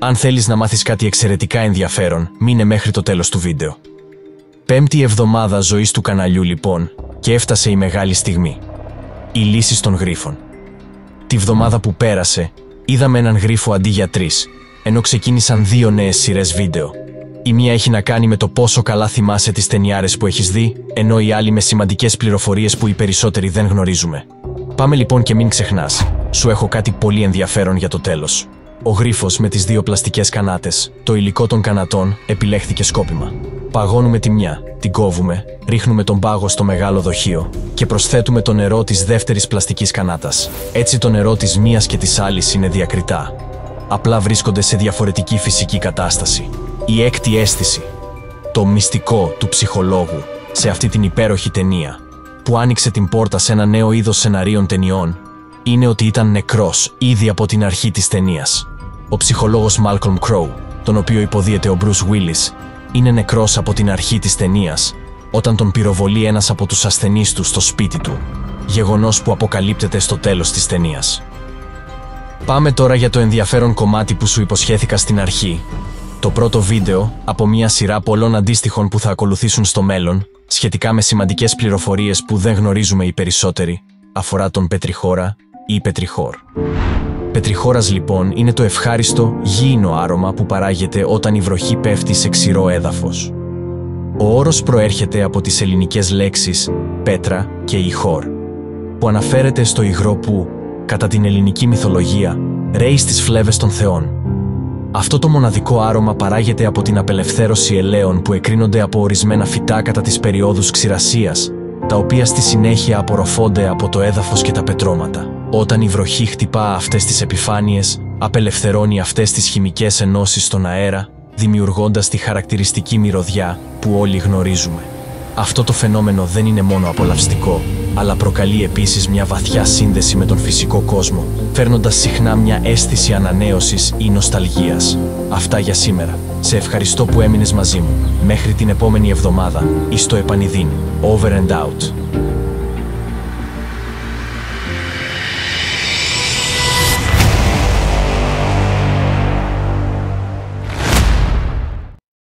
Αν θέλεις να μάθεις κάτι εξαιρετικά ενδιαφέρον, μείνε μέχρι το τέλος του βίντεο. Πέμπτη εβδομάδα ζωής του καναλιού λοιπόν, και έφτασε η μεγάλη στιγμή. Οι λύσεις των γρίφων. Τη βδομάδα που πέρασε, είδαμε έναν γρίφο αντί για 3, ενώ ξεκίνησαν 2 νέες σειρές βίντεο. Η μία έχει να κάνει με το πόσο καλά θυμάσαι τις ταινιάρες που έχεις δει, ενώ η άλλη με σημαντικές πληροφορίες που οι περισσότεροι δεν γνωρίζουμε. Πάμε λοιπόν και μην ξεχνάς, σου έχω κάτι πολύ ενδιαφέρον για το τέλος. Ο γρίφος με τις 2 πλαστικές κανάτες, το υλικό των κανατών, επιλέχθηκε σκόπιμα. Παγώνουμε τη μια, την κόβουμε, ρίχνουμε τον πάγο στο μεγάλο δοχείο και προσθέτουμε το νερό της δεύτερης πλαστικής κανάτας. Έτσι το νερό της μίας και της άλλης είναι διακριτά. Απλά βρίσκονται σε διαφορετική φυσική κατάσταση. Η έκτη αίσθηση. Το μυστικό του ψυχολόγου σε αυτή την υπέροχη ταινία, που άνοιξε την πόρτα σε ένα νέο είδος σεναρίων ταινιών, είναι ότι ήταν νεκρός ήδη από την αρχή της ταινίας. Ο ψυχολόγος Malcolm Crowe, τον οποίο υποδίεται ο Bruce Willis, είναι νεκρός από την αρχή της ταινίας, όταν τον πυροβολεί ένας από τους ασθενείς του στο σπίτι του, γεγονός που αποκαλύπτεται στο τέλος της ταινίας. Πάμε τώρα για το ενδιαφέρον κομμάτι που σου υποσχέθηκα στην αρχή. Το πρώτο βίντεο από μια σειρά πολλών αντίστοιχων που θα ακολουθήσουν στο μέλλον, σχετικά με σημαντικές πληροφορίες που δεν γνωρίζουμε οι περισσότεροι, αφορά τον πετριχώρα ή πετριχόρ. Πετριχώρας λοιπόν είναι το ευχάριστο γήινο άρωμα που παράγεται όταν η βροχή πέφτει σε ξηρό έδαφος. Ο όρος προέρχεται από τις ελληνικές λέξεις πέτρα και ηχόρ, που αναφέρεται στο υγρό που, κατά την ελληνική μυθολογία, ρέει στις φλέβες των θεών. Αυτό το μοναδικό άρωμα παράγεται από την απελευθέρωση ελαίων που εκρίνονται από ορισμένα φυτά κατά τις περιόδους ξηρασίας, τα οποία στη συνέχεια απορροφώνται από το έδαφος και τα πετρώματα. Όταν η βροχή χτυπά αυτές τις επιφάνειες, απελευθερώνει αυτές τις χημικές ενώσεις στον αέρα, δημιουργώντας τη χαρακτηριστική μυρωδιά που όλοι γνωρίζουμε. Αυτό το φαινόμενο δεν είναι μόνο απολαυστικό, αλλά προκαλεί επίσης μια βαθιά σύνδεση με τον φυσικό κόσμο, φέρνοντας συχνά μια αίσθηση ανανέωσης ή νοσταλγίας. Αυτά για σήμερα. Σε ευχαριστώ που έμεινες μαζί μου. Μέχρι την επόμενη εβδομάδα ή στο επανειδήν. Over and out.